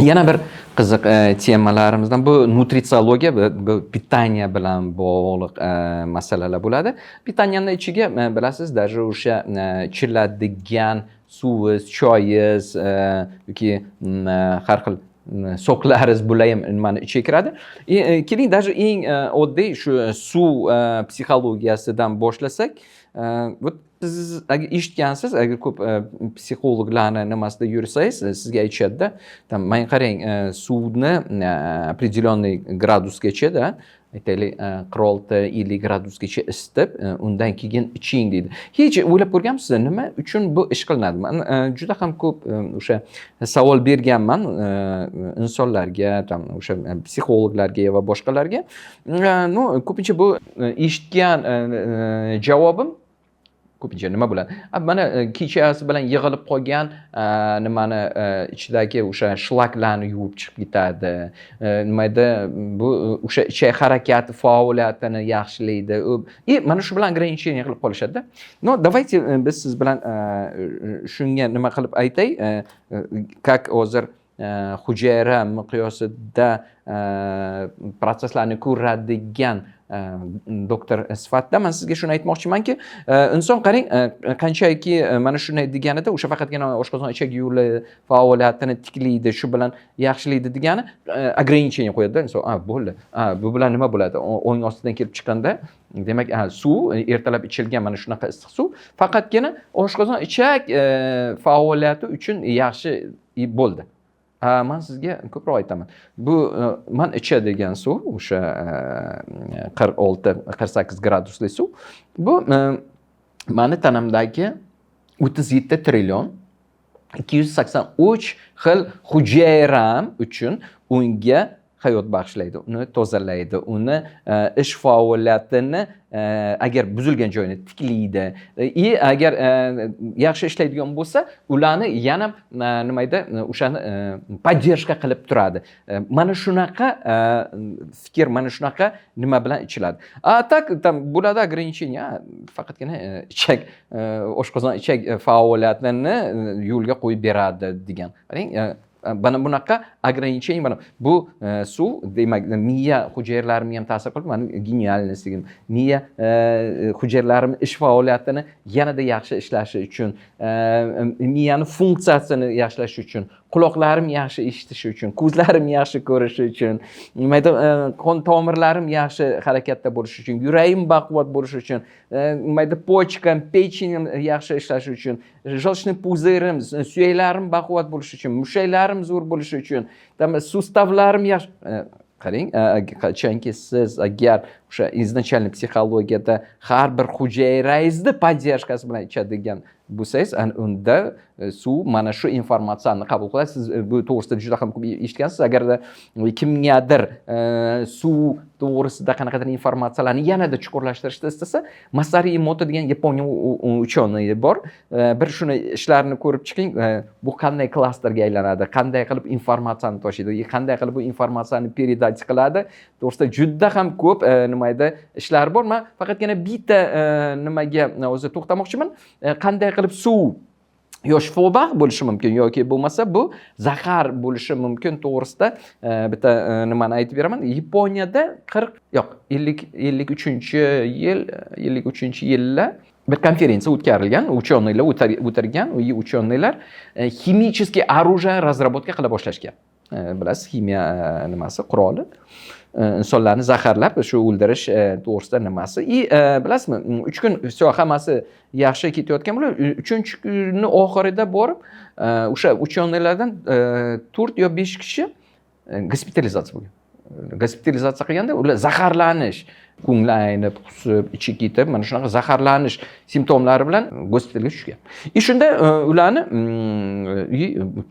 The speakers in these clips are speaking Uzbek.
Yana bir qiziq temalarimizdan bu nutritsiologiya, bu pitaniya bilan bog'liq masalalar bo'ladi. Pitaniyani ichiga bilasiz, даже o'sha ichiladigan suvingiz, choyingiz yoki har xil soqlaringiz bo'layim nimani ichiga kiradi. Keling, даже eng oddiy shu suv psixologiyasidan boshlasak, вот siz agar eshitgansiz, agar ko'p psixologlarni nimasida yursangiz, sizga aytishadida, mana qarang, suvni определенный gradusgacha, aytaylik 46-50 gradusgacha isitib, undan keyin iching deydi. Hech o'ylab ko'rganmisiz, nima uchun bu ish qilinadi? Men juda ham ko'p o'sha savol berganman insonlarga, o'sha psixologlarga va boshqalarga. No, ko'pincha bu eshitgan javobim ko'pincha nima bo'ladi? Mana kechasi bilan yig'ilib qolgan nimani ichidagi o'sha shlaklarni yuvib chiqib ketadi. Nimada bu o'sha ichak harakati faoliyatini yaxshilaydi. Mana shu bilan ограничение qilib qolishadi-da. No, давайте biz siz bilan shunga nima qilib aytay, как hozir hujayra miqyosida proseslarni ko'radigan doktor sifatida men sizga shuni aytmoqchimanki, inson qarang, qanchaki mana shunday deganida o'sha faqatgina oshqozon ichak yo'li faoliyatini tiklaydi, shu bilan yaxshilaydi degani ограничение qo'yadi-da inson. Bo'ldi. Bu bilan nima bo'ladi? O'ng ostidan kelib chiqqanda, demak, suv ertalab ichilgan mana shunaqa issiq suv faqatgina oshqozon ichak faoliyati uchun yaxshi bo'ldi. Men sizga ko'proq aytaman. Bu men ichadigan suv, o'sha 46-48 gradusli suv, bu meni tanamdagi 37 trillion 283 xil hujayram uchun unga hayot bag'ishlaydi, uni tozalaydi, uni ish faoliyatini agar buzilgan joyini tiklaydi. Agar yaxshi ishlaydigan bo'lsa, ularni yana nima edi, o'shani поддержка qilib turadi. Mana shunaqa fikr, mana shunaqa nima bilan ichiladi. Tak, bo'ladi ограничение, faqatgina ichak, oshqozon ichak faoliyatini yo'lga qo'yib beradi degan. Qarang, mana bunaqa ограничение mana bu suv, demak, miya hujayralarimga ham ta'sir qilib, meni genialностьim, miya hujayralarim ish faoliyatini yanada yaxshi ishlashi uchun, miyani funksiyasini yaxshilashi uchun, quloqlarim yaxshi eshitishi uchun, ko'zlarim yaxshi ko'rishi uchun, nimaydi, qon tomirlarim yaxshi harakatda bo'lishi uchun, yuragim baquvvat bo'lishi uchun, nimaydi, pochkam, pechenim yaxshi ishlashi uchun, желчный puzerim, suyaklarim baquvvat bo'lishi uchun, mushaklarim zo'r bo'lishi uchun, sustavlarim yaxshi. Qarang, qachonki siz agar o'sha изначально psixologiyada har bir hujayrangizni поддержкасы bilan ichadigan bo'lsangiz, unda suv mana shu informatsiyani qabul qiladi. Siz bu to'g'risida juda ham ko'p eshitgansiz. Agarda kimgadir suv to'g'risida qanaqadir informatsiyalarni yanada chuqurlashtirishni istasa, Masaru Emoto degan Yaponiya uchoni bor. Bir shuni ishlarini ko'rib chiqing. Bu qanday klasterga aylanadi, qanday qilib informatsiyani tashiydi, qanday qilib bu informatsiyani передать qiladi. To'g'risida juda ham ko'p nima edi ishlar bor. Men faqatgina bitta nimaga o'zi to'xtamoqchiman. Qanday qilib suv shifobag' bo'lishi mumkin yoki bo'lmasa bu zahar bo'lishi mumkin to'g'risida bitta nimani aytib beraman. Yaponiyada 53-yillar bir konferensiya o'tkazilgan, uchonlar o'tirgan, u uchonlar ximический оружие разработка qila boshlashgan. Bilasiz, ximiya nimasi, quroli. insonlarni zaharlab shu o'ldirish to'g'risida nimasi. Bilasizmi, 3 kun hammasi yaxshi ketayotgan bo'lib, 3-kunning oxirida borib, o'sha uchonlardan 4 yo 5 kishi gospitalizatsiya bo'lgan. Gospitalizatsiya qilganda ular zaharlanish, ko'ngli aynib, qusib, ichi ketib, mana shunaqa zaharlanish simptomlari bilan gospitalga tushgan. Shunda ularni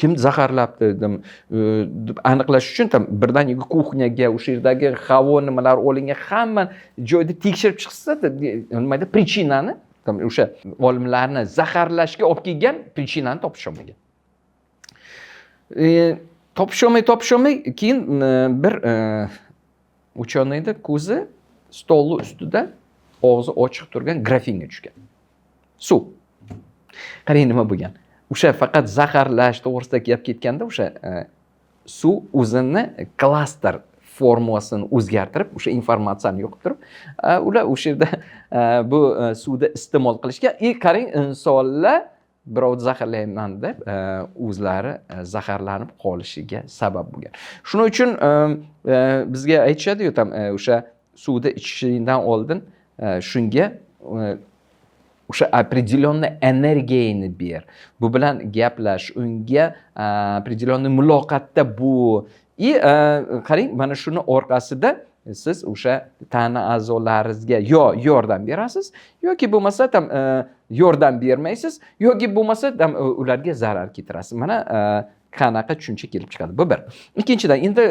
kim zaharlabdi deb aniqlash uchun birdaniga kuxnyaga, o'sha yerdagi havo nimalar olingan, hamma joyda tekshirib chiqsa, nima deydi, prichinani, o'sha olimlarni zaharlashga olib kelgan prichinani topish olmagan. Topisholmay, keyin bir uchonida ko'zi stol ustida og'zi ochiq turgan grafinga tushgan. Suv. Qarang nima bo'lgan. O'sha faqat zaharlash to'g'risida gap ketganda, o'sha suv o'zini klaster formulasini o'zgartirib, o'sha informatsiyani yo'qotib, ular o'sha yerda bu suvni iste'mol qilishga, qarang, insonlar birov zaharlayman deb o'zlari zaharlanib qolishiga sabab bo'lgan. Shuning uchun bizga aytishadi-yu, o'sha suvni ichishingdan oldin shunga o'sha определенный energiyani ber. Bu bilan gaplash, unga определенный muloqotda bo'l. Qarang, mana shuni orqasida siz o'sha tana a'zolaringizga yo yordam berasiz, yoki bo'lmasa yordam bermaysiz, yoki bo'lmasa ularga zarar keltirasiz. Mana qanaqa tushuncha kelib chiqadi. Bu bir. Ikkinchidan, endi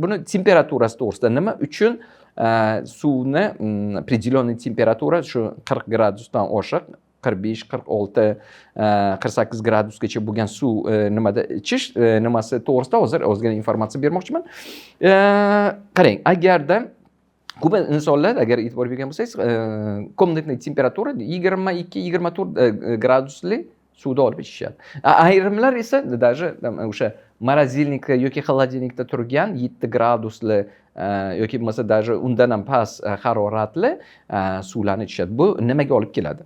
buni temperaturasi to'g'risida nima uchun suvni определенный temperatura shu 40 gradusdan oshiq, 45, 46, 48 gradusgacha bo'lgan suv nimada ichish nimasi to'g'risida hozir ozgina informatsiya bermoqchiman. Qarang, agarda ko'p insonlar, agar e'tibor bergan bo'lsangiz, komnatniy temperatura 22-24 gradusli suvda olib ichishadi. Ayrimlar esa даже o'sha morozilnikda yoki холодильникda turgan 7 gradusli yoki bo'lmasa даже undan ham past haroratli suvlarni ichishadi. Bu nimaga olib keladi?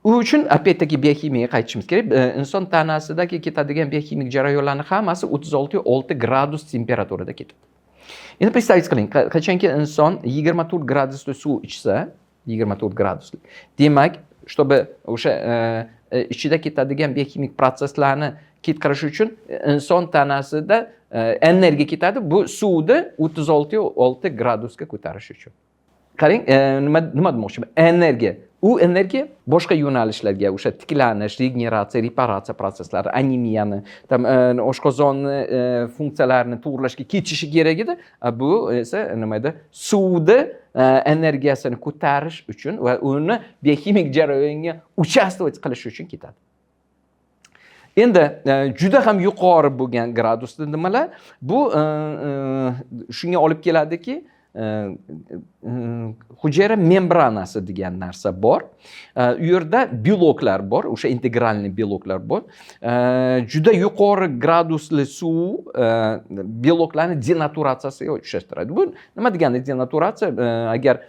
U uchun опять-таки biokimiyaga qaytishimiz kerak. Inson tanasidagi ketadigan biokimik jarayonlarning hammasi 36 gradus temperaturada ketadi. Endi представить qiling, qachonki inson 24 gradusli suv ichsa, 24 gradusli. Demak, чтобы o'sha ichida ketadigan biokimik proseslarni ketirish uchun inson tanasida energiya ketadi. Bu suvni 36 gradusga ko'tarish uchun. Qarang, nima demoqchiman? Energiya. U energiya boshqa yo'nalishlarga, o'sha tiklanish, regeneratsiya, reparatsiya prosesslari, anemiyani, oshqozonni funksiyalarini to'g'rilashga ketishi kerak edi. Bu esa nima edi? Suvni energiyasini ko'tarish uchun va uni biokimik jarayonga участвовать qilish uchun ketadi. Endi juda ham yuqori bo'lgan gradusda nimalar? Bu shunga olib keladiki, hujayra membranasi degan narsa bor. U yerda beloklar bor, o'sha integralniy beloklar bor. Juda yuqori gradusli suv beloklarni denaturatsiyasiga uchrashtiradi. Bu nima degani denaturatsiya? Agar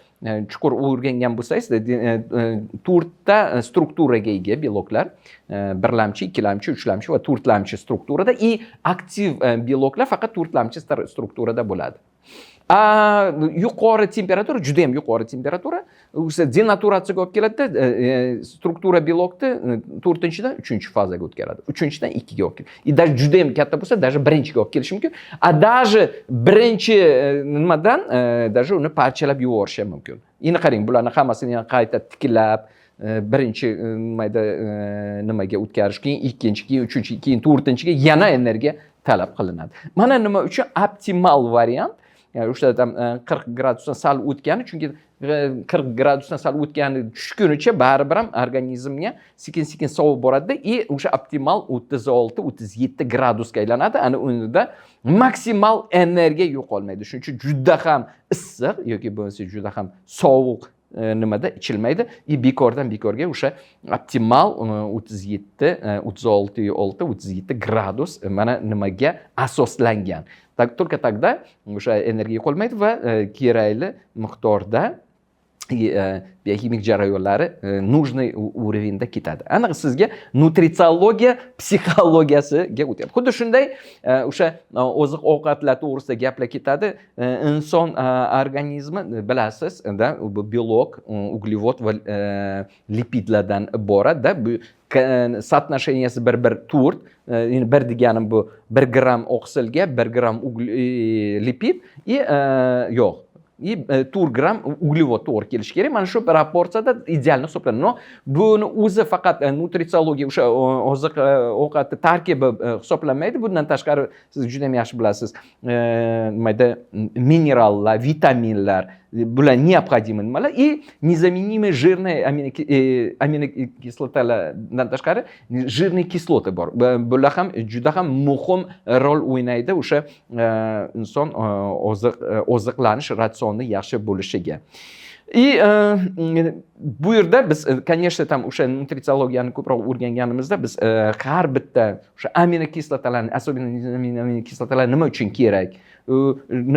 chuqur o'rgangan bo'lsangiz, to'rtta strukturaga ega beloklar, birlamchi, ikkilamchi, uchlamchi va to'rtlamchi strukturada, aktiv beloklar faqat to'rtlamchi strukturada bo'ladi. Yuqori temperatura, juda ham yuqori temperatura o'sha denaturatsiyaga olib keladi. Struktura belokni 4-dan 3-fazaga o'tkazadi. 3-dan 2ga olib keladi. Даже juda ham katta bo'lsa, даже birinchiga olib kelishi mumkin. Даже birinchi nimadan даже uni parchalab yuborishi mumkin. Endi qarang, bularni hammasini qayta tiklab, birinchi nimaga o'tkazish, keyin ikkinchi, keyin uchinchi, keyin to'rtinchiga yana energiya talab qilinadi. Mana nima uchun optimal variant o'sha 40 gradusdan sal o'tgani, chunki 40 gradusdan sal o'tgani tushgunicha baribir ham organizmga sekin-sekin sovib boradi o'sha optimal 36-37 gradusga aylanadi. Ana unda maksimal energiya yo'qolmaydi. Shuning uchun juda ham issiq yoki bo'lmasa juda ham sovuq nimada ichilmaydi. Bekordan bekorga o'sha optimal 36-37 gradus mana nimaga asoslangan. Только тогда o'sha energiya yo'qolmaydi va kerakli miqdorda biokimik jarayonlari нужный уровеньda ketadi. Aniq sizga nutritsiologiya psixologiyasiga o'tyapti. Xuddi shunday o'sha oziq-ovqatlar to'g'risida gaplar ketadi. Inson organizmi bilasiz, bu belok, uglevod va lipidlardan iborat. Bu соотношенияsi 1-1-4. Ya'ni 1 deganim bu 1 gram oqsilga 1 gram lipid yog'. 4 gram uglevod to'g'ri kelishi kerak. Mana shu proporsiyada idealni hisoblanadi. No, buni o'zi faqat nutritsiologiya o'sha oziq ovqatni tarkibi hisoblanmaydi. Bundan tashqari siz juda ham yaxshi bilasiz, nimayda minerallar, vitaminlar, bular необходимы nimalar незаменимые жирные aminokislotalardan tashqari жирные kisloты bor. Bular ham juda ham muhim rol o'ynaydi o'sha inson oziqlanish ratsioni yaxshi bo'lishiga. И bu yerda biz конечно там o'sha nutritsiologiyani ko'proq o'rganganimizda biz har bitta o'sha aminokislotalarni, особенно aminokislotalar nima uchun kerak?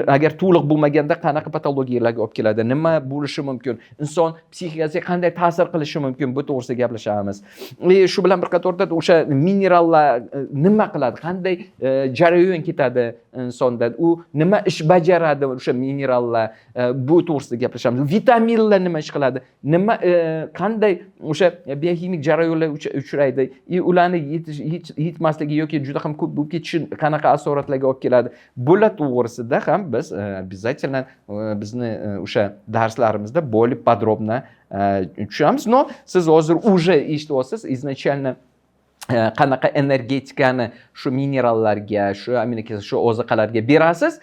Agar to'liq bo'lmaganda qanaqa patologiyalarga olib keladi? Nima bo'lishi mumkin? Inson psixikasiga qanday ta'sir qilishi mumkin? Bu to'g'risida gaplashamiz. Shu bilan bir qatorda o'sha minerallar nima qiladi? Qanday jarayon ketadi insonda? U nima ish bajaradi o'sha minerallar? Bu to'g'risida gaplashamiz. Vitaminlar nima ish qiladi? Nima qanday o'sha biokimik jarayonlar uchraydi? Ularni yetmasligi yoki juda ham ko'p bo'lib ketishi qanaqa asoratlarga olib keladi? Bular to'g'risida ham biz обязательно bizni o'sha darslarimizda более подробно tushunamiz. Но siz hozir уже eshityapsiz, изначально qanaqa energetikani shu minerallarga, shu aminokislotalarga, shu oziqalarga berasiz,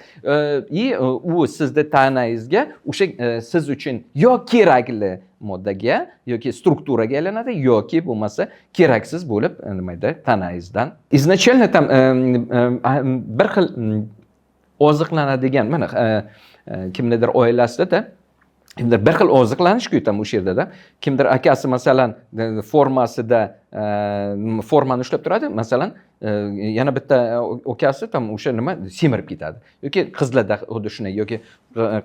u sizni tanangizga o'sha siz uchun yo kerakli moddaga yoki strukturaga aylanadi yoki bo'lmasa keraksiz bo'lib nimadir tanangizdan. Изначально там bir xil oziqlanadigan mana kimnidir oilasida kimdir bir xil oziqlanish-ku tam o'sha yerda-da. Kimdir akasi masalan formasida formani ushlab turadi, masalan, yana bitta ukasi tam o'sha nima semirib ketadi. Yoki qizlarda xuddi shunday, yoki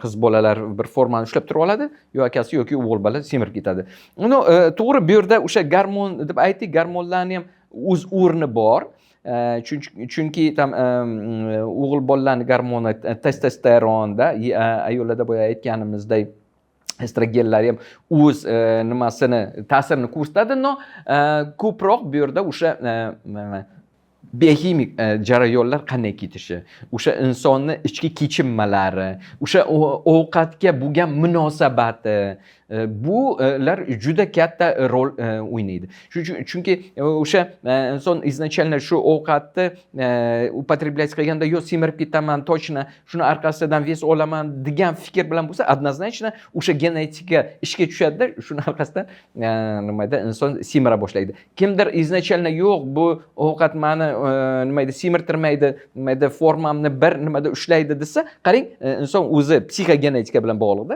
qiz bolalar bir formani ushlab turib oladi, yo akasi yoki o'g'il bola semirib ketadi. Uni to'g'ri bu yerda o'sha gormon deb aytdik, gormonlarning ham o'z o'rni bor. Chunki tam o'g'il bolalarning gormoni testosteronda, ayollarda boya aytganimizdek estrogenlar ham o'z nimasini ta'sirini ko'rsatadi, no ko'proq bu yerda o'sha biokimik jarayonlar qanday ketishi, o'sha insonni ichki kechinmalari, o'sha ovqatga bo'lgan munosabati, bular juda katta rol o'ynaydi. Chunki o'sha inson izначально shu ovqatni употреблять qilganda yo semirib ketaman, точно shuni orqasidan ves olaman degan fikr bilan bo'lsa, однозначно o'sha genetika ishga tushadi, shuni orqasidan nimada inson semira boshlaydi. Kimdir izначально yo'q, bu ovqat meni nimaydi semirtirmaydi, nimaydi formamni bir nimada ushlaydi desa, qarang, inson o'zi psixogenetika bilan bog'liqda.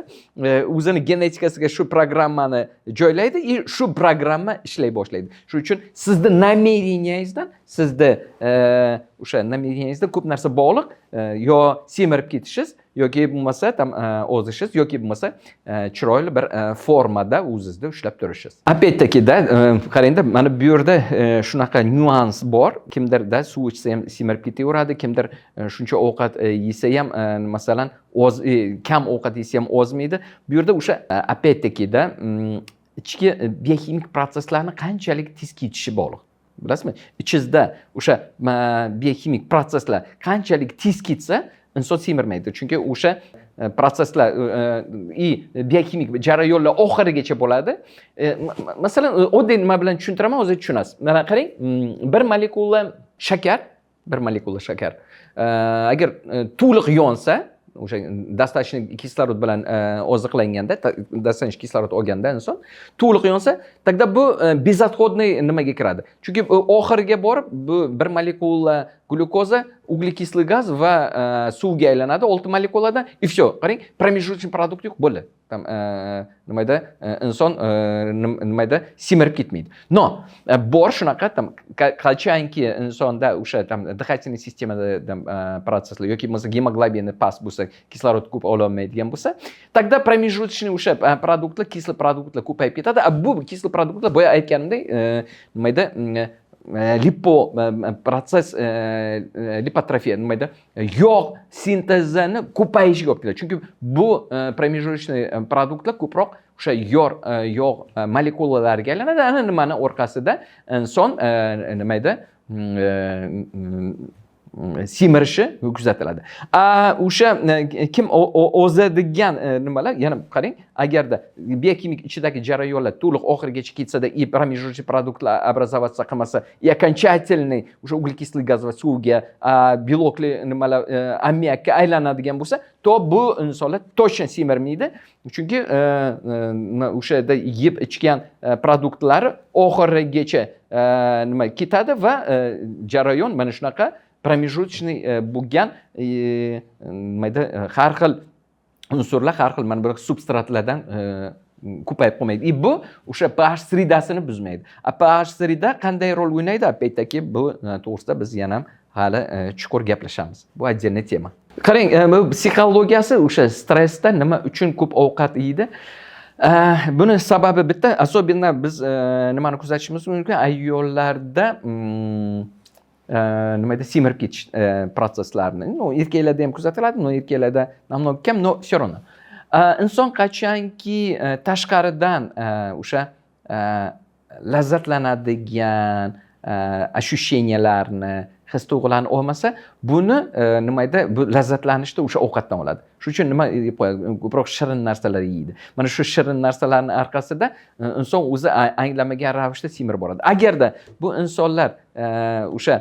O'zini genetikasiga shu programmani joylaydi, shu programma ishlay boshlaydi. Shuning uchun sizni namereniyangizdan, sizni o'sha namereniyangizda ko'p narsa bog'liq, yo semirib ketishingiz yoki bo'lmasa tam ozishingiz yoki bo'lmasa chiroyli bir formada o'zingizni ushlab turishingiz. Опять-таки-da qarangda, mana bu yerda shunaqa nyuans bor. Kimdirda suv ichsa ham semirib ketaveradi, kimdir shuncha ovqat yesa ham masalan kam ovqat yesa ham ozmaydi. Bu yerda o'sha опять-таки-da ichki biokimik proseslarni qanchalik tez ketishi bog'liq. Bilasizmi? Ichingizda o'sha biokimik proseslar qanchalik tez ketsa, inson semirmaydi. Chunki o'sha proseslar biokimik jarayonlar oxirigacha bo'ladi. Masalan, oddiy nima bilan tushuntiraman, o'zingiz tushunasiz. Mana qarang, bir molekula shakar agar to'liq yonsa, o'sha достаточно kislorod bilan oziqlanganda, достаточно kislorod olganda inson to'liq yonsa, тогда bu безотходный nimaga kiradi. Chunki oxiriga borib bu bir molekula glyukoza, uglekislый gaz va suvga aylanadi, 6 molekuladan, и всё. Qarang, промежуточный produkt yo'q bo'ldi. Tam nimada inson nimada semirib ketmaydi. No, bor shunaqa tam qachonki insonda o'sha tam дыхательный sistemada protsesslar yoki bo'lmasa gemoglobini past bo'lsa, kislorod ko'p ololmaydigan bo'lsa, тогда промежуточный o'sha produktlar, kisli produktlar ko'payib ketadi. Bu kisli produktlar boya aytganimdek, nimayda protsess lipotrofiya nimayda yog' sintezini ko'payishiga olib keladi. Chunki bu промежуточный produktlar ko'proq o'sha yog' molekulalariga aylanadi. Ana nimani orqasida inson nimayda semirishi kuzatiladi. O'sha kim o'zadigan nimalar, yana qarang, agarda biokimik ichidagi jarayonlar to'liq oxirigacha ketsa-da, промежуточный produktlar образоваться qilmasa, окончательный o'sha uglekislый gaz va suvga, belokli nimalar ammiakka aylanadigan bo'lsa, to bu insonlar точно semirmaydi. Chunki o'shada yeb ichgan produktlari oxirigacha nima ketadi va jarayon mana shunaqa промежуточный bo'lgan nimayda har xil unsurlar har xil mana bir substratlardan ko'payib qolmaydi. Bu o'sha pH sredasini buzmaydi. pH sreda qanday rol o'ynaydi? Albattaki bu to'g'risida biz yana hali chuqur gaplashamiz. Bu отдельная tema. Qarang, bu psixologiyasi o'sha stressda nima uchun ko'p ovqat yeydi? Buni sababi bitta, особенно biz nimani kuzatishimiz mumkin? Ayollarda nima deydi, semirib ketish prosesslarini. Erkaklarda ham kuzatiladi, erkaklarda namnog kam, но все равно. Inson qachonki tashqaridan o'sha lazzatlanadigan ощущенияларni, his tuyg'ularni olmasa, buni nima edi, bu lazzatlanishni o'sha ovqatdan oladi. Shuning uchun nima deb qo'yadi, ko'proq shirin narsalar yeydi. Mana shu shirin narsalarning orqasida inson o'zi anglamagan ravishda semirib boradi. Agarda bu insonlar o'sha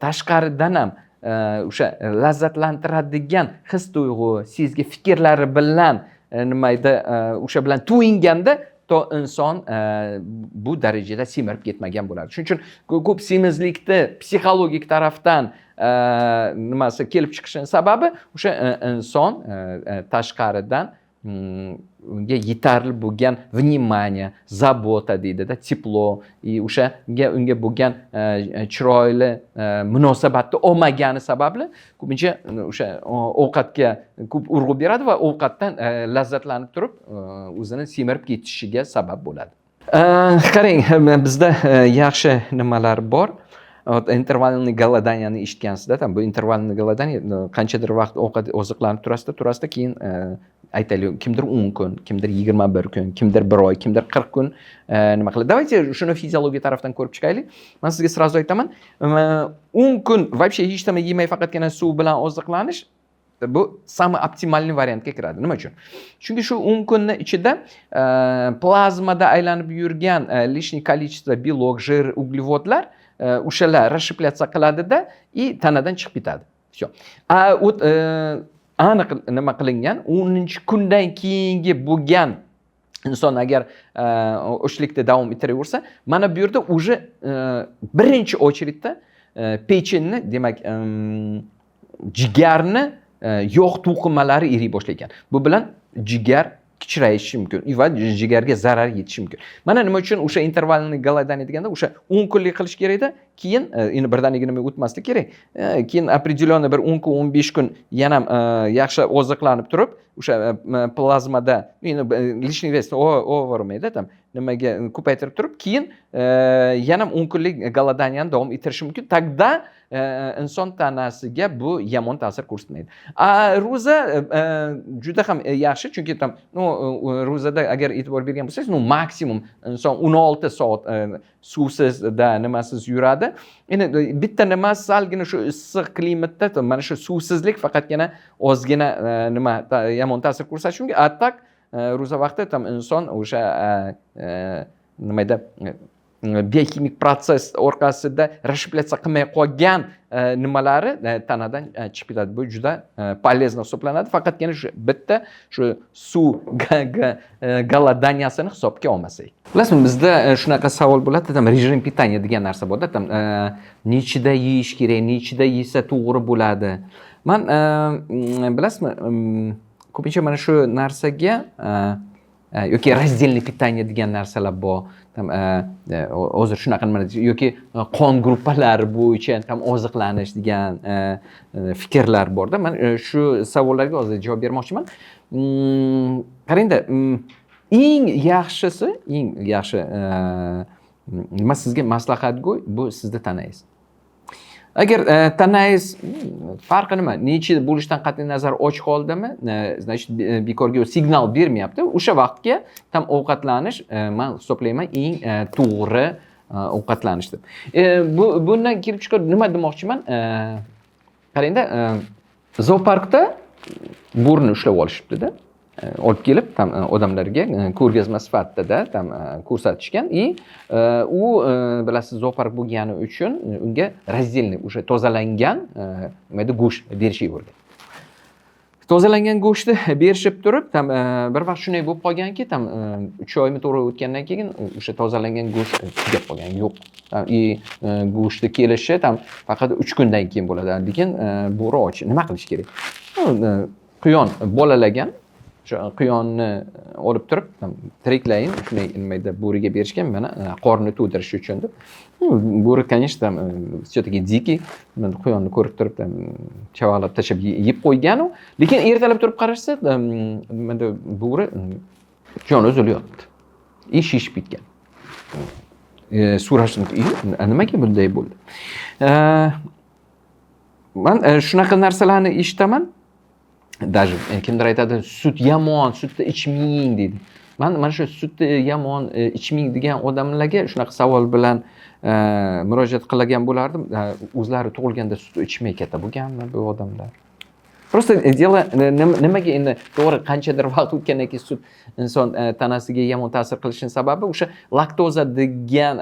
tashqaridan ham o'sha lazzatlantiradigan his tuyg'u, sezgi, fikrlari bilan nima edi, o'sha bilan to'yinganda, to inson bu darajada semirib ketmagan bo'ladi. Shuning uchun ko'p semizlikni psixologik tarafdan nimasi kelib chiqishining sababi o'sha inson tashqaridan unga yetarli bo'lgan vнимание, zabota deydi-da, teplo, unga bo'lgan chiroyli munosabatni olmagani sababli ko'pincha o'sha ovqatga ko'p urg'u beradi va ovqatdan lazzatlanib turib o'zini semirib ketishiga sabab bo'ladi. Qarang, bizda yaxshi nimalar bor. Intervalniy голоданияni eshitgansizda, bu intervalniy голодание qanchadir vaqt ovqat oziqlanib turasizda, keyin aytaylik, kimdir 10 kun, kimdir 21 kun, kimdir 1 oy, kimdir 40 kun nima qiladi. Давайте shuni fiziologiya tarafdan ko'rib chiqaylik. Men sizga sразу aytaman, 10 kun вообще hech nima yemay faqatgina suv bilan oziqlanish bu самый optimalniy variantga kiradi. Nima uchun? Chunki shu 10 kunning ichida plazmada aylanib yurgan лишний количество belok, jir, uglevodlar o'shalar расщепляться qiladida и tanadan chiqib ketadi. Всё. Aniq nima qilingan, 10-kundan keyingi bo'lgan inson agar ochlikda davom ettiraversa, mana bu yerda уже birinchi очередda pechenni, demak, jigarni yog' to'qimalari eriy boshlaydi. Bu bilan jigar kichrayishi mumkin va jigarga zarar yetishi mumkin. Mana nima uchun o'sha intervalniy голодание deganda o'sha 10 kunlik qilish kerakda, keyin endi birdaniga nima o'tmaslik kerak. Keyin определенный bir 10 kun, 15 kun yana yaxshi oziqlanib turib, o'sha plazmada лишний вес o'vermaydi, nimaga ko'paytirib turib, keyin yana 10 kunlik голоданияni davom ettirishi mumkin. Тогда inson tanasiga bu yomon ta'sir ko'rsatmaydi. Ro'za juda ham yaxshi, chunki ro'zada agar e'tibor bergan bo'lsangiz, maksimum inson 16 soat suvsiz nimasiz yuradi. Endi bitta nima, salgina shu issiq klimatda mana shu suvsizlik faqatgina ozgina nima yomon ta'sir ko'rsatishi mumkin. Atak ro'za vaqtida inson o'sha nima edi, biokimik proses orqasida расщепляться qilmay qolgan nimalari tanadan chiqib ketadi. Bu juda полезно hisoblanadi. Faqatgina shu bitta shu suv голоданиясini hisobga olmasak. Bilasizmi, bizda shunaqa savol bo'ladi, rejim питания degan narsa borda, nechida yeyish kerak, nechida yesa to'g'ri bo'ladi. Men bilasizmi, ko'pincha mana shu narsaga yoki раздельный питание degan narsalar bor. Hozir shunaqa nima yoki qon gruppalari bo'yicha oziqlanish degan fikrlar borda. Men shu savollarga hozir javob bermoqchiman. Qarangda, eng yaxshi nima sizga maslahatgo'y, bu sizning tanangiz. Agar tanangiz farqi nima? Nechida bo'lishidan qat'iy nazar och holdami, значит, bekorga signal bermayapti. O'sha vaqtga tam ovqatlanish men hisoblayman eng to'g'ri ovqatlanish deb. Bundan kelib chiqib nima demoqchiman? Qarangda, zooparkda burni ushlab olishibdi-da. Olib kelib odamlarga ko'rgazma sifatida ko'rsatishgan. U bilasiz, zoopark bo'lgani uchun unga раздельный o'sha tozalangan nima edi, go'sht berishavergan. Tozalangan go'shtni berishib turib, bir vaqt shunday bo'lib qolganki, 3 oymi 4 oy o'tgandan keyin o'sha tozalangan go'sht tugab qolgan. Yo'q. Go'shtni kelishi faqat 3 kundan keyin bo'ladi. Lekin bo'ri och. Nima qilish kerak? Quyon bolalagan, o'sha quyonni olib turib tiriklayin shunday nimayda bo'riga berishgan mana qorni to'ydirish uchun deb. Bo'ri, конечно, все-таки dikий. Quyonni ko'rib turib chavalab tashlab yeb qo'ygan u. Lekin ertalab turib qarashsa, mana bo'ri joni uzilyapti. Shishib ketgan. So'rashdim, nimaga bunday bo'ldi? Men shunaqa narsalarni eshitaman. Даже kimdir aytadi, sut yomon, sutni ichmang deydi. Mana shu sutni yomon ichmang degan odamlarga shunaqa savol bilan murojaat qilgan bo'lardim. O'zlari tug'ilganda sut ichmay katta bo'lganmi bu odamlar? Просто дело nimaga endi to'g'ri qanchadir vaqt o'tgandan keyin sut inson tanasiga yomon ta'sir qilishining sababi o'sha laktoza degan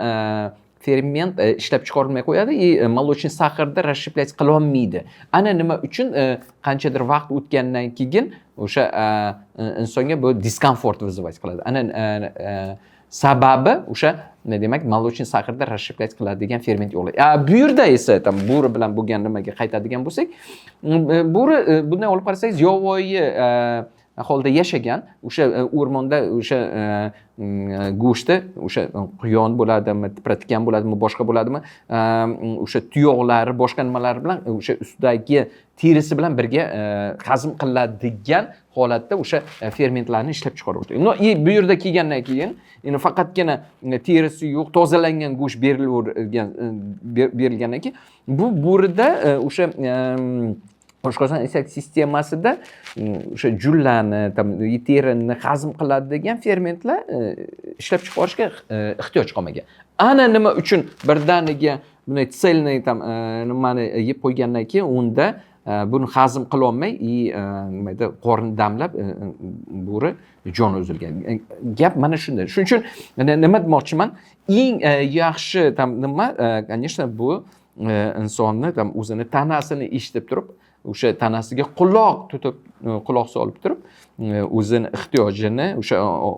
ferment ishlab chiqarilmay qo'yadi и молочный saharda расщеплять qila olmaydi. Ana nima uchun qanchadir vaqt o'tgandan keyin o'sha insonga bu diskomfort vызывать qiladi. Ana sababi o'sha nima demak, молочный saharda расщеплять qiladi degan ferment yo'qlaydi. Bu yerda esa bo'ri bilan bo'lgan nimaga qaytadigan bo'lsak, bo'ri bunday olib qarasangiz yovvoyi holda yashagan, o'sha o'rmonda o'sha go'shtni o'sha quyon bo'ladimi, tipratikan bo'ladimi, boshqa bo'ladimi, o'sha tuyoqlari, boshqa nimalar bilan o'sha ustidagi terisi bilan birga hazm qiladigan holatda o'sha fermentlarni ishlab chiqarib o'tadi. Bu yerda kelgandan keyin endi faqatgina terisi yo'q, tozalangan go'sht berilgandan keyin bu bo'rida o'sha oshqozon ichak sistemasida o'sha jullani, terini hazm qiladi degan fermentlar ishlab chiqarishga ehtiyoj qolmagan. Ana nima uchun birdaniga bunday tselniy nimani yeb qo'ygandan keyin unda buni hazm qila olmay, nimayda qorni damlab bo'ri joni uzilgan. Gap mana shunda. Shuning uchun nima demoqchiman? Eng yaxshi nima, конечно, bu insonni o'zini tanasini eshitib turib, o'sha tanasiga quloq tutib, quloq solib turib, o'zini ehtiyojini o'sha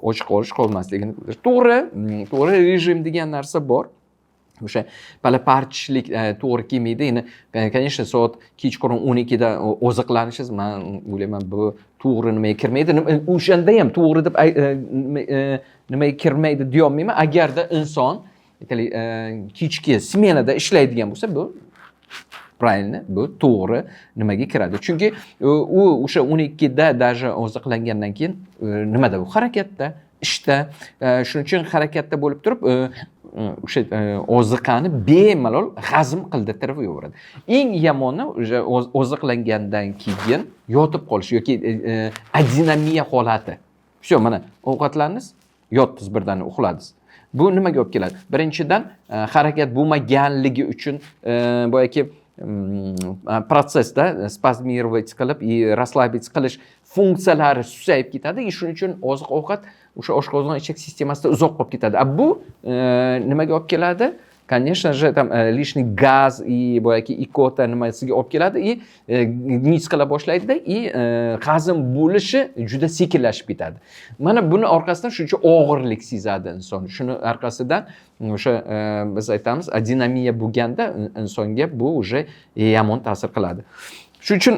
ochiq qolmasligini. To'g'ri rejim degan narsa bor. O'sha palaparchlik to'g'ri kelmaydi. Endi, конечно, soat kechqurun 12 da oziqlanishingiz, men o'ylayman, bu to'g'ri nimaga kirmaydi. O'shanda ham to'g'ri deb nimaga kirmaydi deya olmayman. Agarda inson kechki smenada ishlaydigan bo'lsa, bu правильно, bu to'g'ri nimaga kiradi. Chunki u o'sha 12 da даже oziqlangandan keyin nimada bu harakatda, ishda, shuning uchun harakatda bo'lib turib, o'sha oziqani bemalol hazm qildirib yuboradi. Eng yomoni o'sha oziqlangandan keyin yotib qolish yoki adinamiya holati. Shu mana ovqatlarningiz, yotdingiz, birdan uxladingiz. Bu nimaga olib keladi? Birinchidan harakat bo'lmaganligi uchun boyagi protsessda spazmировать qilib, расслабить qilish funksiyalari susayib ketadi. Shuning uchun oziq-ovqat o'sha oshqozon ichak sistemasida uzoq qolib ketadi. Bu nimaga olib keladi? Конечно же, лишний gaz boyagi ikota nimasiga olib keladi nis qila boshlaydi hazm bo'lishi juda sekinlashib ketadi. Mana buni orqasidan shuncha og'irlik sezadi inson. Shuni orqasidan o'sha biz aytamiz, adinamiya bo'lganda insonga bu уже yomon ta'sir qiladi. Shuning uchun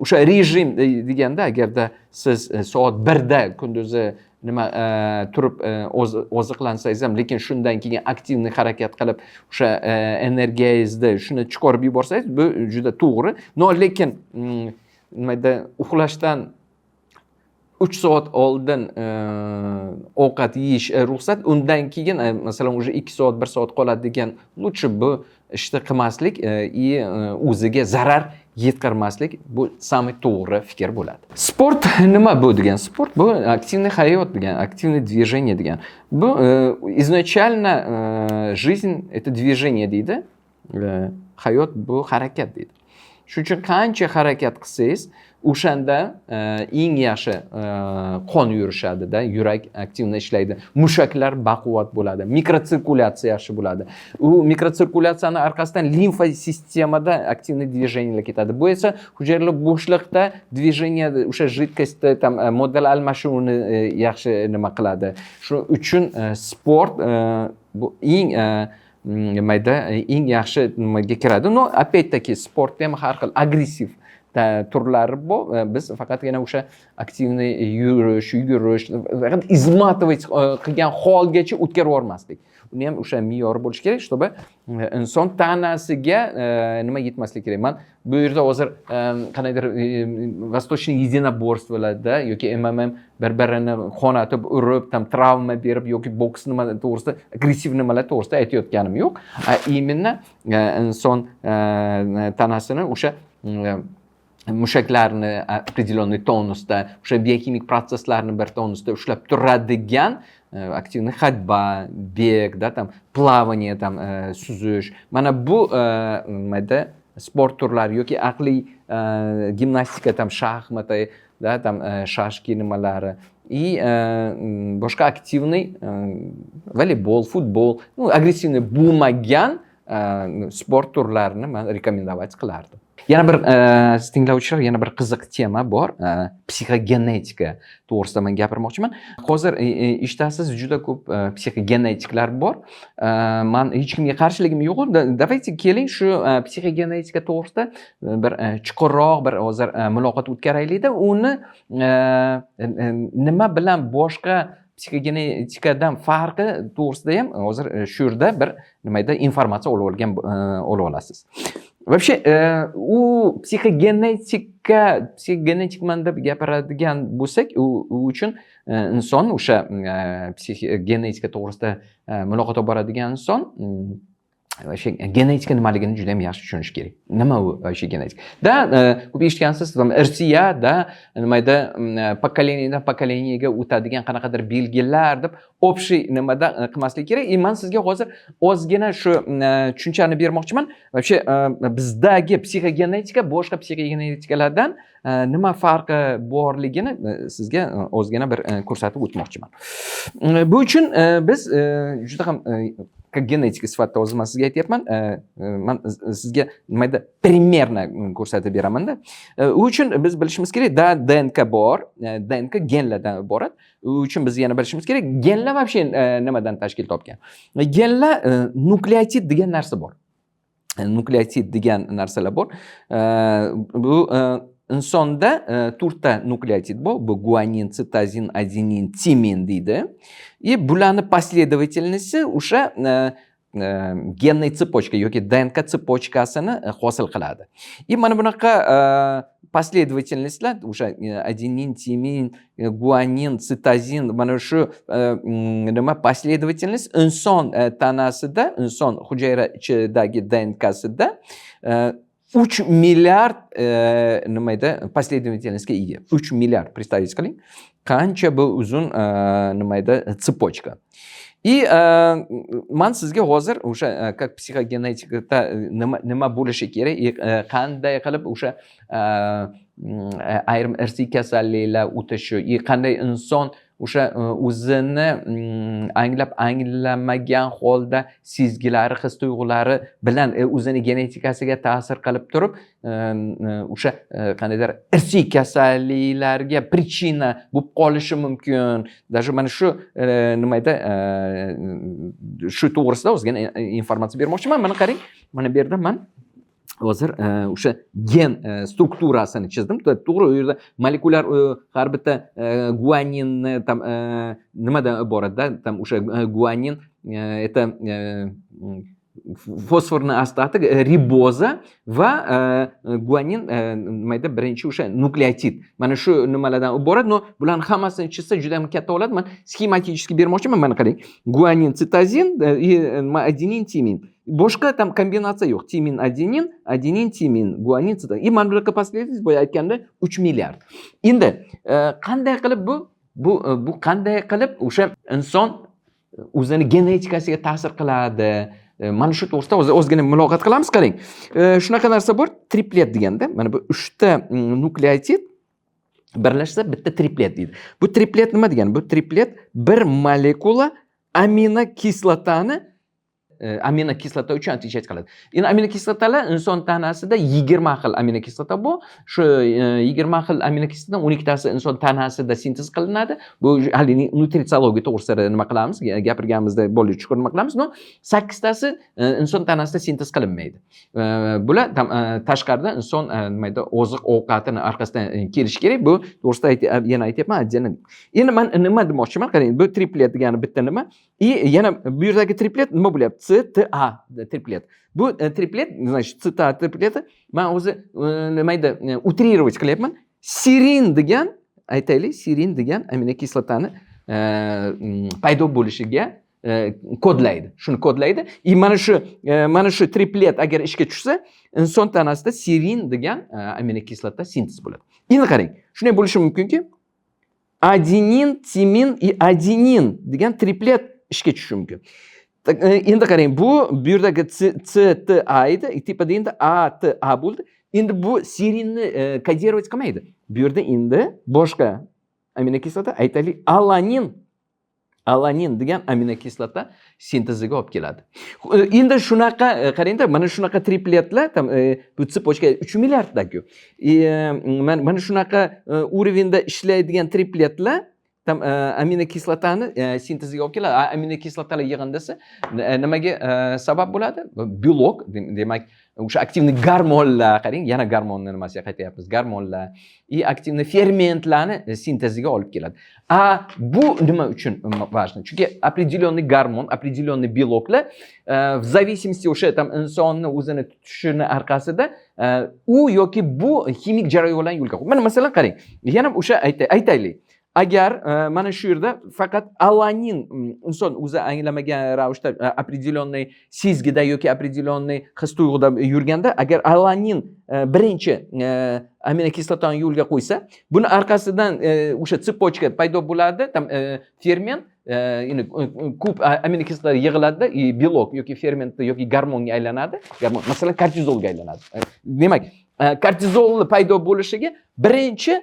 o'sha rejim deganda, agarda siz soat 1 da kunduzi turib oziqlansangiz ham, lekin shundan keyin aktivniy harakat qilib o'sha energiyangizni shuni chiqarib yuborsangiz, bu juda to'g'ri. Lekin nimada uxlashdan 3 soat oldin ovqat yeyish ruxsat, undan keyin masalan уже 2 soat, 1 soat qoladi degan, lutchi bu ishni qilmaslik o'ziga zarar yetkazmaslik, bu самый to'g'ri fikr bo'ladi. Sport nima bu degan? Sport bu aktivniy hayot degan, aktivniy движение degan. Bu изначально жизнь это движение deydi. Hayot bu harakat deydi. Shuning uchun qancha harakat qilsangiz, o'shanda eng yaxshi qon yurishadi-da, yurak aktivni ishlaydi, mushaklar baquvvat bo'ladi, mikrotsirkulyatsiya yaxshi bo'ladi. U mikrotsirkulyatsiyani orqasidan limfa sistemada aktivniy движение ketadi. Bu esa hujayralar bo'shliqda движение, o'sha jidkostda moddalar almashinuvini yaxshi nima qiladi. Shuning uchun sport bu eng eng yaxshi nimaga kiradi. Опять-таки sportda ham har xil agressiv turlari bor. Biz faqatgina o'sha aktivniy yugurish, faqat izmatовать qilgan holgacha o'tkazib yubormaslik. Uni ham o'sha me'yori bo'lishi kerak, чтобы inson tanasiga nima yetmasligi kerak. Men bu yerda hozir qanaydir vostochniy единоборствоlarda yoki MMA bir-birini qonatib, urib, travma berib yoki boks nima to'g'risida, agressiv nimalar to'g'risida aytayotganim yo'q. Именно inson tanasini o'sha mushaklarni определенный tonusda, o'sha biokimik proseslarni bir tonusda ushlab turadigan aktivniy ходьба, beg, плавание, suzish. Mana bu nimada sport turlari yoki aqliy gimnastika, shaxmat, shashki nimalari и boshqa aktivniy voleybol, futbol, agressivniy bo'lmagan sport turlarini men rekomendovat qilardim. Yana bir tinglovchilar, yana bir qiziq tema bor. Psixogenetika to'g'risida men gapirmoqchiman. Hozir eshitasiz, juda ko'p psixogenetiklar bor. Men hech kimga qarshiligim yo'q. Давайте keling shu psixogenetika to'g'risida bir chuqurroq bir hozir muloqot o'tkazaylik-da. Uni nima bilan boshqa psixogenetikadan farqi to'g'risida ham hozir shu yerda bir nimaga informatsiya olib olasiz. Вообще u psixogenetikman deb gapiradigan bo'lsak, u uchun inson o'sha psixogenetika to'g'risida muloqot olib boradigan inson o'sha genetika nimaligini juda ham yaxshi tushunish kerak. Nima u o'sha genetika? Ko'p eshitgansiz, irsiya, nimada pokoleniyadan pokoleniyaga o'tadigan qanaqadir belgilar deb общий nimada qilmaslik kerak. Men sizga hozir ozgina shu tushunchani bermoqchiman. Вообще bizdagi psixogenetika boshqa psixogenetikalardan nima farqi borligini sizga ozgina bir ko'rsatib o'tmoqchiman. Bu uchun biz juda ham genetika sifatida hozir men sizga aytyapman. Men sizga nimaga primerni ko'rsatib beraman-da. U uchun biz bilishimiz kerak, DNK bor, DNK genlardan iborat. U uchun biz yana bilishimiz kerak, genlar вообще nimadan tashkil topgan? Genlar nukleotid degan narsa bor. Nukleotid degan narsalar bor. Bu insonda 4 ta nukleotid bor. Bu guanin, sitozin, adenin, timin deydi. Bularni последовательности o'sha genniy tseppochka yoki DNK tseppochkasini hosil qiladi. Mana bunaqa последовательностьlar o'sha adenin, timin, guanin, sitozin, mana shu nima последовательность inson tanasida, inson hujayra ichidagi DNKsida 3 milliard nimada последовательностьga ega. 3 milliard, представить qiling. Qancha bu uzun nimada tseppochka. Men sizga hozir o'sha как psixogenetikada nima bo'lishi kerak, qanday qilib o'sha ayrim irsiy kasalliklar o'tishi, qanday inson o'sha o'zini anglab anglamagan holda sezgilari, his-tuyg'ulari bilan o'zini genetikasiga ta'sir qilib turib, o'sha qandaydir irsiy kasalliklarga причина bo'lib qolishi mumkin. Даже mana shu nimada shu to'g'risida o'zgina informatsiya bermoqchiman. Mana qarang, mana bu yerda men hozir o'sha gen strukturasini chizdim. To'g'ri, u yerda molekulyar har bitta guaninni nimadan iborat-da? O'sha guanin это fosforni astati riboza va guanin nimayda birinchi o'sha nukleotid. Mana shu nimalardan iborat. Bularni hammasini chizsa juda ham katta bo'ladi. Men sxematически bermoqchiman. Mana qarang. Guanin, sitozin, adenin, timin. Boshqa kombinatsiya yo'q. Timin, adenin, timin, guanin, sitozin. Mana bunaqa последовательность boya aytganda 3 milliard. Endi qanday qilib bu qanday qilib o'sha inson o'zini genetikasiga ta'sir qiladi? Mana shu to'g'risida o'zgina muloqot qilamiz. Qarang. Shunaqa narsa bor, triplet deganda. Mana bu 3 ta nukleotid birlashsa bitta triplet deydi. Bu triplet nima degani? Bu triplet bir molekula aminokislotani aminokislota uchun отвечать qiladi. Endi aminokislotalar inson tanasida 20 xil aminokislota bor. Shu 20 xil aminokislotadan 12 tasi inson tanasida sintez qilinadi. Bu hali nutritsiyologiya to'g'risida nima qilamiz? Gapirganimizda bo'ldi chuqur nima qilamiz? No, 8 tasi inson tanasida sintez qilinmaydi. Bular tashqarida inson nimaydi oziq ovqatini orqasidan kelishi kerak. Bu to'g'risida yana aytyapman, отдельно. Endi men nima demoqchiman? Qarang, bu triplet degani bitta nima? Yana bu yerdagi triplet nima bo'lyapti? CTA triplet. Bu triplet, значит, CTA tripleti men o'zi nimaydi utrировать qilyapman. Serin degan, aytaylik, serin degan aminokislotani paydo bo'lishiga kodlaydi. Shuni kodlaydi. Mana shu triplet agar ishga tushsa, inson tanasida serin degan aminokislota sintez bo'ladi. Endi qarang, shunday bo'lishi mumkinki, adenin, timin и adenin degan triplet ishga tushishi mumkin. Endi qarang, bu yerdagi CTA edi, tepada endi ATA bo'ldi. Endi bu serinni kodировать qilmaydi. Bu yerda endi boshqa aminokislota, aytaylik, alanin degan aminokislota sinteziga olib keladi. Endi shunaqa qarangda, mana shunaqa tripletlar bu tsepочка 3 milliarddaku. Mana shunaqa уровеньda ishlaydigan tripletlar aminokislotani sinteziga olib keladi. Aminokislotalar yig'indisi nimaga sabab bo'ladi? Belok, demak, o'sha aktivniy gormonlar, qarang, yana gormonni nimasiga qaytyapmiz. Gormonlar и aktivniy fermentlarni sinteziga olib keladi. Bu nima uchun важно? Chunki определенный гормон, определенный beloklar в зависимости o'sha insonni o'zini tutishini orqasida u yoki bu kimik jarayonlarni yo'lga qo'yadi. Mana masalan qarang, yana o'sha aytaylik. Agar mana shu yerda faqat alanin inson o'zi anglamagan ravishda определенный sezgida yoki определенный his tuyg'uda yurganda, agar alanin birinchi aminokislotani yo'lga qo'ysa, buni orqasidan o'sha tsepочка paydo bo'ladi, ferment, ko'p aminokislotalar yig'iladi, belok yoki ferment yoki gormonga aylanadi. Gormon, masalan, kortizolga aylanadi. Demak, kortizolni paydo bo'lishiga birinchi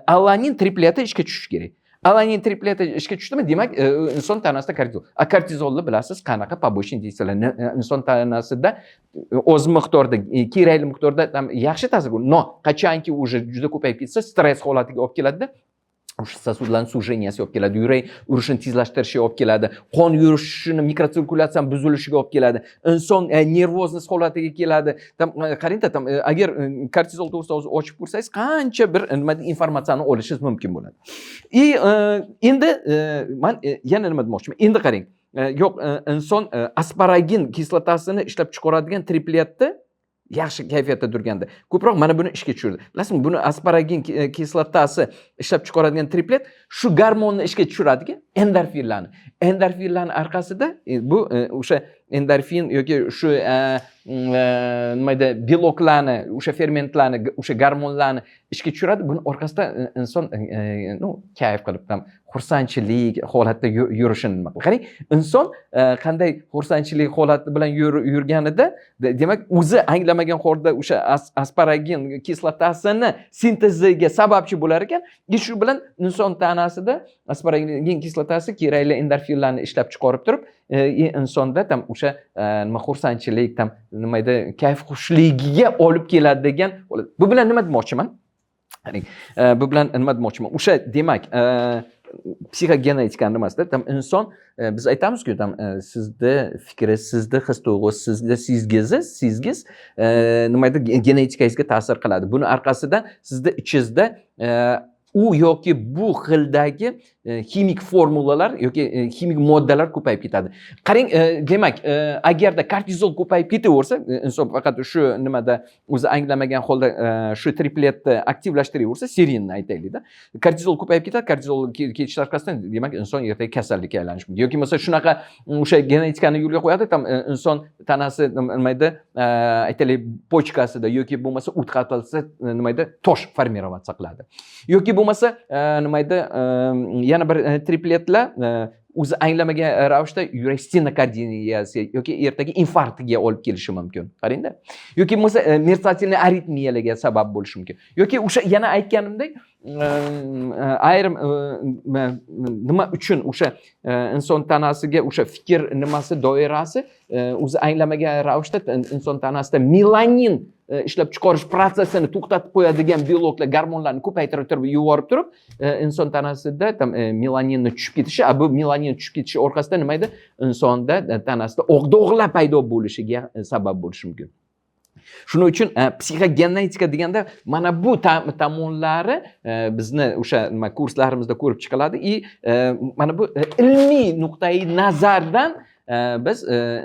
alanin tripleti ishga tushishi kerak. Alanin tripleti ishga tushdimi, demak, inson tanasida kortizol. Kortizolni bilasiz, qanaqa побочный действиялар inson tanasida o'z miqdorda, kerakli miqdorda yaxshi ta'sir qiladi. No, qachonki уже juda ko'payib ketsa, stress holatiga olib keladi. O'sha sosudlarning sujeniyasi olib keladi, yurak urishini tezlashtirishiga olib keladi, qon yurishini, mikrotsirkulyatsiyani buzilishiga olib keladi, inson nervozность holatiga keladi. Qarangda, agar kortizol to'g'risida o'zi ochib ko'rsangiz, qancha bir informatsiyani olishingiz mumkin bo'ladi. Endi men yana nima demoqchiman? Endi qarang, yo'q, inson asparagin kislotasini ishlab chiqaradigan tripletni yaxshi kayfiyatda turganda ko'proq mana buni ishga tushirdi. Bilasizmi, buni asparagin kislotasi ishlab chiqaradigan triplet shu gormonni ishga tushiradi, endorfinlarni. Endorfinlarning orqasida bu o'sha endorfin yoki shu nimaydi beloklarni, o'sha fermentlarni, o'sha gormonlarni ishga tushiradi. Buni orqasida inson kayf qilib, xursandchilik holatda yurishini nima qiladi. Qarang, inson qanday xursandchilik holati bilan yurganida, demak, o'zi anglamagan holda o'sha asparagin kislotasini sinteziga sababchi bo'lar ekan. Shu bilan inson tanasida asparagin kislotasi kerakli endorfinlarni ishlab chiqarib turib, insonda o'sha nima xursandchilik, nima edi, kayf xushligiga olib keladi degan. Bu bilan nima demoqchiman? Bu bilan nima demoqchiman? O'sha demak, psixogenetika nimasida inson, biz aytamizku, sizda fikri, sizda his tuyg'usi, sizda sezgiz nima edi, genetikangizga ta'sir qiladi. Buni orqasidan sizda ichingizda u yoki bu xildagi kimik formulalar yoki kimik moddalar ko'payib ketadi. Qarang, demak, agarda kortizol ko'payib ketaversa, inson faqat shu nimada o'zi anglamagan holda shu tripletni aktivlashtiraversa, serinni aytaylik-da. Kortizol ko'payib ketadi, kortizol ketish orqasidan demak inson ertaga kasallikka aylanishi mumkin. Yoki bo'lmasa shunaqa o'sha genetikani yo'lga qo'yadi, inson tanasi nima edi, aytaylik, pochkasida yoki bo'lmasa o't qatlasa nima edi, tosh formirovatsiya qiladi. Yoki bo'lmasa nima edi, yana bir tripletlar o'zi anglamagan ravishda yurak stenokardiyasi yoki ertaga infarktga olib kelishi mumkin. Qarangda. Yoki bo'lmasa merkantilniy aritmiyalarga sabab bo'lishi mumkin. Yoki o'sha yana aytganimdek ayrim nima uchun o'sha inson tanasiga o'sha fikr nimasi doirasi o'zi anglamagan ravishda inson tanasida melanin ishlab chiqarish prosesini to'xtatib qo'yadigan biologlar gormonlarni ko'paytirib turib yuborib turib inson tanasida melaninni tushib ketishi, bu melanin tushib ketishi orqasida nima edi? Insonda tanasida oq dog'lar paydo bo'lishiga sabab bo'lishi mumkin. Shuning uchun psixogenetika deganda mana bu tomonlari bizni o'sha nima kurslarimizda ko'rib chiqiladi mana bu ilmiy nuqtai nazardan biz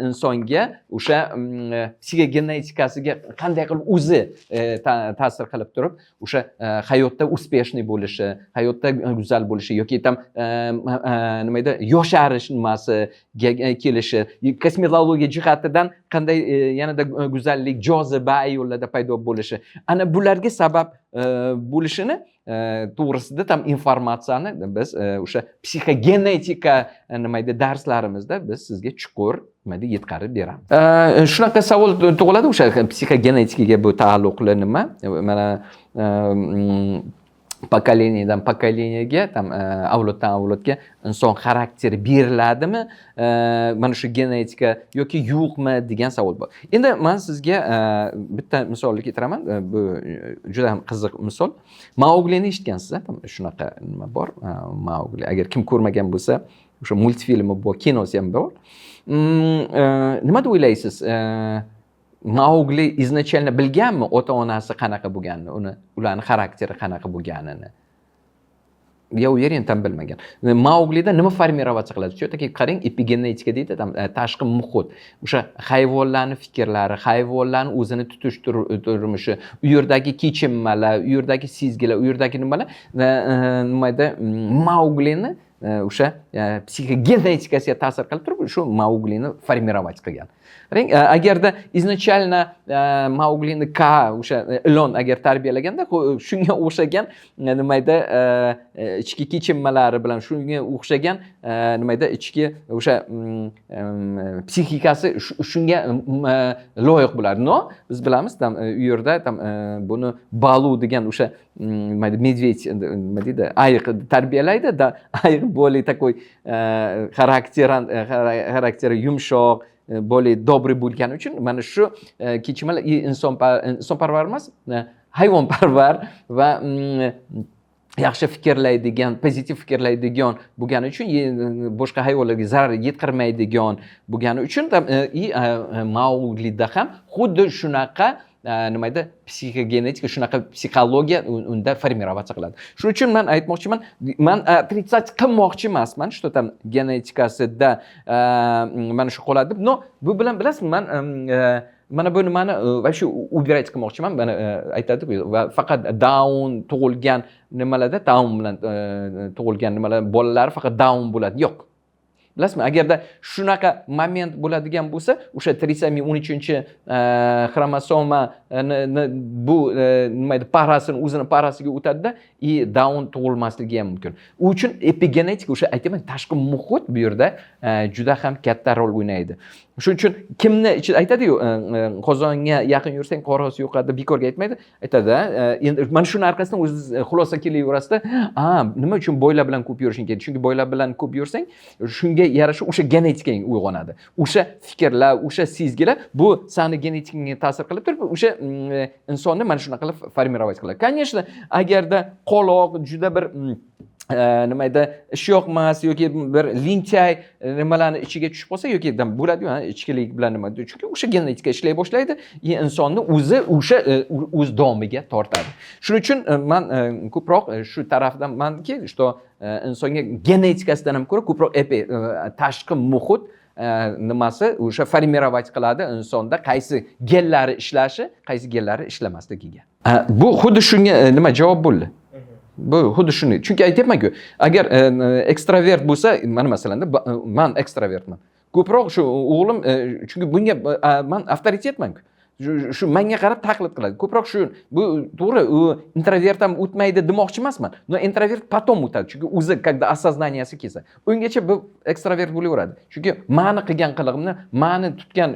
insonga o'sha psixogenetikasiga qanday qilib o'zi ta'sir qilib turib o'sha hayotda успешный bo'lishi, hayotda go'zal bo'lishi yoki nima edi, yosharish nimasiga kelishi, kosmetologiya jihatidan qanday yanada go'zallik, joziba yo'llarda paydo bo'lishi, ana bularga sabab bo'lishini to'g'risida tam informatsiyani biz o'sha psixogenetika nima edi darslarimizda biz sizga chuqur nima edi yetkazib beramiz. Shunaqa savol tug'iladi o'sha psixogenetikaga bu taalluqli nima? Mana pokoleniyadan pokoleniyaga avloddan avlodga inson xarakteri beriladimi? Mana shu genetika yoki yo'qmi degan savol bor. Endi men sizga bitta misolni keltiraman. Bu juda ham qiziq misol. Mauglini eshitgansiz, shunaqa nima bor? Maugli. Agar kim ko'rmagan bo'lsa, o'sha multfilmi bor, kinosi ham bor. Nima deb o'ylaysiz? Maugli izначально bilganmi ota-onasi qanaqa bo'lganini, ularning xarakteri qanaqa bo'lganini? Ya u yer ham bilmagan. Mauglida nima formirovatsiya qiladi? Shu yerga qarang, epigenetika deydi, tashqi muhit. O'sha hayvonlarning fikrlari, hayvonlarning o'zini tutish turmushi, u yerdagi kechinmalar, u yerdagi sezgilar, u yerdagi nimalar nimada Mauglini o'sha psixogenetikasiga ta'sir qilib turib, shu Mauglini formirovat qilgan. Agarda izначально Mauglini o'sha ilon agar tarbiyalaganda, shunga o'xshagan nima edi, ichki kechinmalari bilan shunga o'xshagan nima edi, ichki o'sha psixikasi shunga loyiq bo'ladi. No, biz bilamiz, u yerda buni Balu degan o'sha nima edi, medved nima deydi, ayiq tarbiyalaydi, ayiq более такой xarakteri yumshoq, более добрый bo'lgani uchun mana shu kechmalar insonparvar emas, hayvonparvar va yaxshi fikrlaydigan, pozitiv fikrlaydigan bo'lgani uchun, boshqa hayvonlarga zarar yetkazmaydigan bo'lgani uchun Mauglida ham xuddi shunaqa nima edi, psixogenetika, shunaqa psixologiya unda formirovatsiya qiladi. Shuning uchun men aytmoqchiman, men отрицать qilmoqchi emasman, что там genetikasida mana shu qoladi. No, bu bilan bilasizmi, men mana bu nimani вообще убирать qilmoqchiman. Mana aytadi-ku, faqat Down tug'ilgan nimalarda, Down bilan tug'ilgan nimalar bolalar faqat Down bo'ladi. Yo'q. Bilasizmi, agarda shunaqa moment bo'ladigan bo'lsa, o'sha trisomiya 13-xromosoma bu nima edi, parasini o'zini parasiga o'tadida, Down tug'ilmasligi ham mumkin. U uchun epigenetika, o'sha aytaman, tashqi muhit bu yerda juda ham katta rol o'ynaydi. Shuning uchun kimni ichida aytadi-ku, qozonga yaqin yursang qorosi yo'qadi, bekorga aytmaydi. Aytadi, endi mana shuni orqasidan o'ziz xulosa kelaverasizda, nima uchun boylar bilan ko'p yurishing kerak? Chunki boylar bilan ko'p yursang, shunga yarasha o'sha genetikang uyg'onadi. O'sha fikrlar, o'sha sezgilar bu sani genetikangga ta'sir qilib turib, o'sha insonni mana shunaqa qilib formirować qiladi. Конечно, agarda qoloq, juda bir nima edi, ishyoqmas yoki bir lintay nimalarni ichiga tushib qolsa yoki bo'ladi-ku, ichkilik bilan nima, chunki o'sha genetika ishlay boshlaydi, insonni o'zi o'sha o'z domiga tortadi. Shuning uchun men ko'proq shu tarafdamanki, что insonga genetikasidan ham ko'ra ko'proq tashqi muhit nimasi o'sha formirować qiladi insonda qaysi genlari ishlashi, qaysi genlari ishlamasligiga. Bu xuddi shunga nima javob bo'ldi. Bu xuddi shuni. Chunki aytayapman-ku, agar ekstravert bo'lsa, mana masalan, men ekstravertman. Ko'proq shu o'g'lim, chunki bunga men avtoritetman-ku. shu menga qarab taqlid qiladi. Ko'proq shu bu to'g'ri, u introvert ham o'tmaydi demoqchi emasman. Но introvert потом o'tadi. Chunki o'zi когда осознанияsi kelsa, ungacha bu ekstrovert bo'laveradi. Chunki meni qilgan qilig'imni, meni tutgan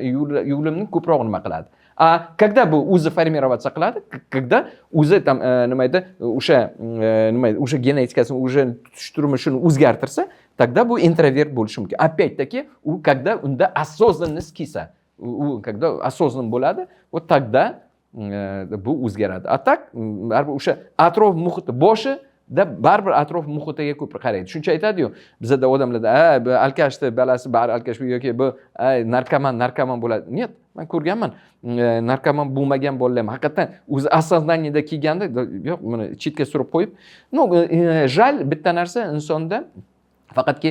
yo'limni ko'proq nima qiladi. А когда bu o'zi formirovаться qiladi, когда o'zi там nima edi, o'sha genetikasini, o'sha tutish turmushini o'zgartirsa, тогда bu introvert bo'lishi mumkin. Опять-таки, u когда unda осознанность kelsa, u когда осознан bo'ladi, вот тогда bu o'zgaradi. A tak baribir o'sha atrof muhiti boshi da baribir atrof muhitiga ko'p qaraydi. Shuncha aytadi-yu, bizda odamlarda, bu alkashni balasi bari alkash yoki bu narkoman bo'ladi. Нет, men ko'rganman. Narkoman bo'lmagan bolalar ham haqiqatan o'zi осознанияda kelganda, yo'q, buni chetga surib qo'yib, no, jal bitta narsa insonda faqatki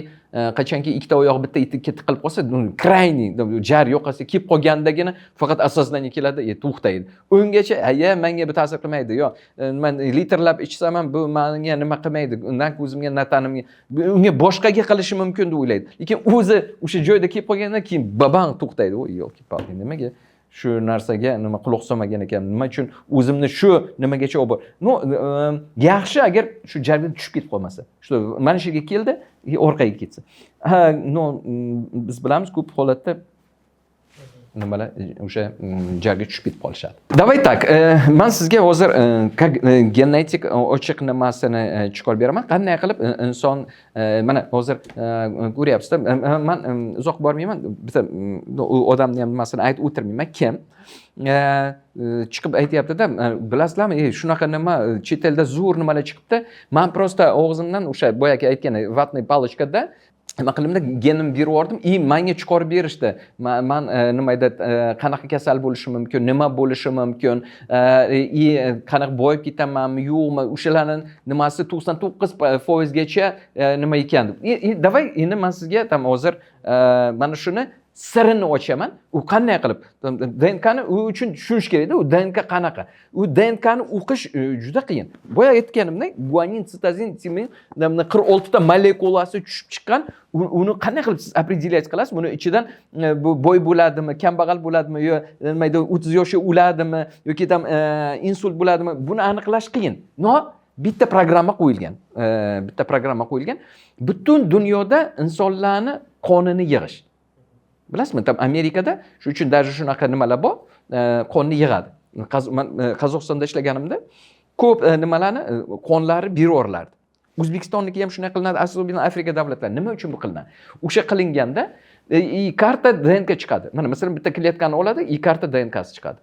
qachonki ikkita oyoq bitta itikka tiqilib qolsa, krayniy jar yoqasi kelib qolgandagina faqat осознание keladi, to'xtaydi. Ungacha menga bu ta'sir qilmaydi, yo men litrlab ichsam ham bu menga nima qilmaydi, undan o'zimga natanimga unga boshqaga qilishi mumkin deb o'ylaydi. Lekin o'zi o'sha joyda kelib qolgandan keyin babang to'xtaydi. Voy, yo'q-ki, nimaga shu narsaga nima quloq solmagan ekan, nima uchun o'zimni shu nimagacha olib no, yaxshi agar shu jarga tushib ketib qolmasa. Shu mana shu yerga keldi, orqaga ketsa. No, biz bilamiz ko'p holatda nimalar o'sha jarga tushib ketib qolishadi. Давай так, men sizga hozir genetik ochiq nimasini chiqarib beraman. Qanday qilib inson mana hozir ko'ryapsiz-da, men uzoq bormayman. Bitta odamni ham nimasini aytib o'tirmayman. Kim chiqib aytyapti-da, bilasizlarmi, shunaqa nima chet elda zo'r nimalar chiqibdi. Men prosta og'zimdan o'sha boyagi aytgan vatniy palochkada nima qilimda genim berib yubordim, menga chiqarib berishdi. Men nima edi, qanaqa kasal bo'lishi mumkin, nima bo'lishi mumkin, qanaqa boyib ketamanmi, yo'qmi, o'shalarning nimasi 99% gacha nima ekan. Davay, endi men sizga tam hozir mana shuni sirini ochaman. U qanday qilib DNKni u uchun tushunish kerak-da, u DNK qanaqa. U DNKni o'qish juda qiyin. Boya aytganimdek, guanin, sitozin, timin 46 ta molekulasi tushib chiqqan. Uni qanday qilib siz определять qilasiz? Buni ichidan bu boy bo'ladimi, kambag'al bo'ladimi, yo nima deydi, 30 yoshga o'ladimi yoki ham insult bo'ladimi? Buni aniqlash qiyin. No, bitta programma qo'yilgan. Butun dunyoda insonlarni qonini yig'ish. Bilasizmi, tam Amerikada shu uchun даже shunaqa nimalar bor, qonni yig'adi. Men Qozog'istonda ishlaganimda ko'p nimalarni qonlari berorlardi. O'zbekistonniki ham shunday qilinadi, asosan Afrika davlatlari. Nima uchun bu qilinadi? O'sha qilinganda karta DNK chiqadi. Mana masalan bitta klietkani oladi, karta DNKsi chiqadi.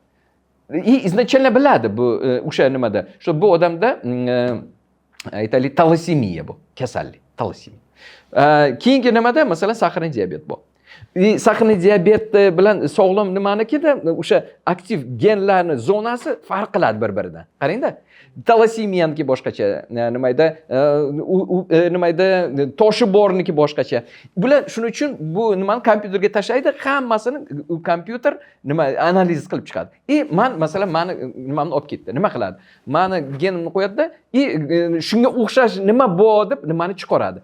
Изначально biladi bu o'sha nimada. Shu bu odamda aytaylik talassemiya bu, kasallik, talassemiya. Keyingi nimada masalan sahrli diabet bor. Sahrli diabet bilan sog'lom nimanikida o'sha aktiv genlarning zonasi farq qiladi bir-biridan. Qarangda, talassemiyaniki boshqacha, nimayda toshi borniki boshqacha. Bular shuning uchun bu nimani kompyuterga tashlaydi, hammasini kompyuter nima analiz qilib chiqadi. Men masalan meni nimamni olib ketdi. Nima qiladi? Meni genimni qo'yadi-da, shunga o'xshash nima bor deb nimani chiqaradi.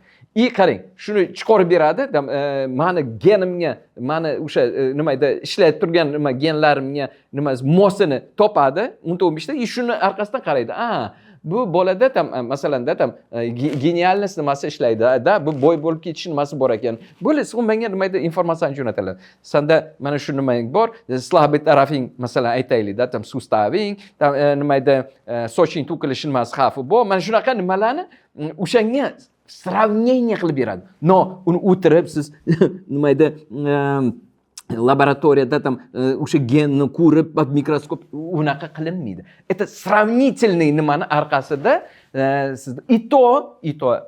Qarang, shuni chiqarib beradi, meni genimga, meni o'sha nimayda ishlayib turgan nima genlarimga nima mosini topadi, 15 ta, shuni orqasidan qaraydi. Bu bolada masalanda genialnost nimasi ishlaydi, bu boy bo'lib ketish nimasi bor ekan. Bo'li, siz menga nimayda informatsiyani jo'natadi. Senda mana shu nimang bor, slabый tarafing masalan aytaylik-da, sustaving, nimayda soching to'kilishi nimasi xavfi bor. Mana shunaqa nimalarni o'shanga сравнение qilib beradi. No, uni o'tirib siz nima edi, laboratoriyada o'sha genni ko'rib, mikroskop unaqa qilinmaydi. Это сравнительный nimani orqasida siz ito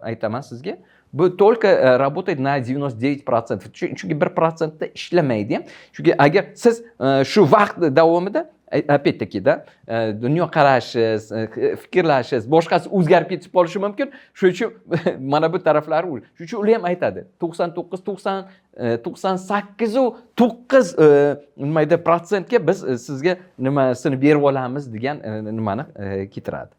aytaman sizga. Bu только работает на 99%. Chunki 1% da ishlamaydi ham. Chunki agar siz shu vaqt davomida опять-таки-da dunyo qarashingiz, fikrlashingiz, boshqasi o'zgarib ketib qolishi mumkin. Shuning uchun mana bu taraflari shuning uchun ular ham aytadi. 98 nima edi, %ga biz sizga nimasini berib olamiz degan nimani keltiradi.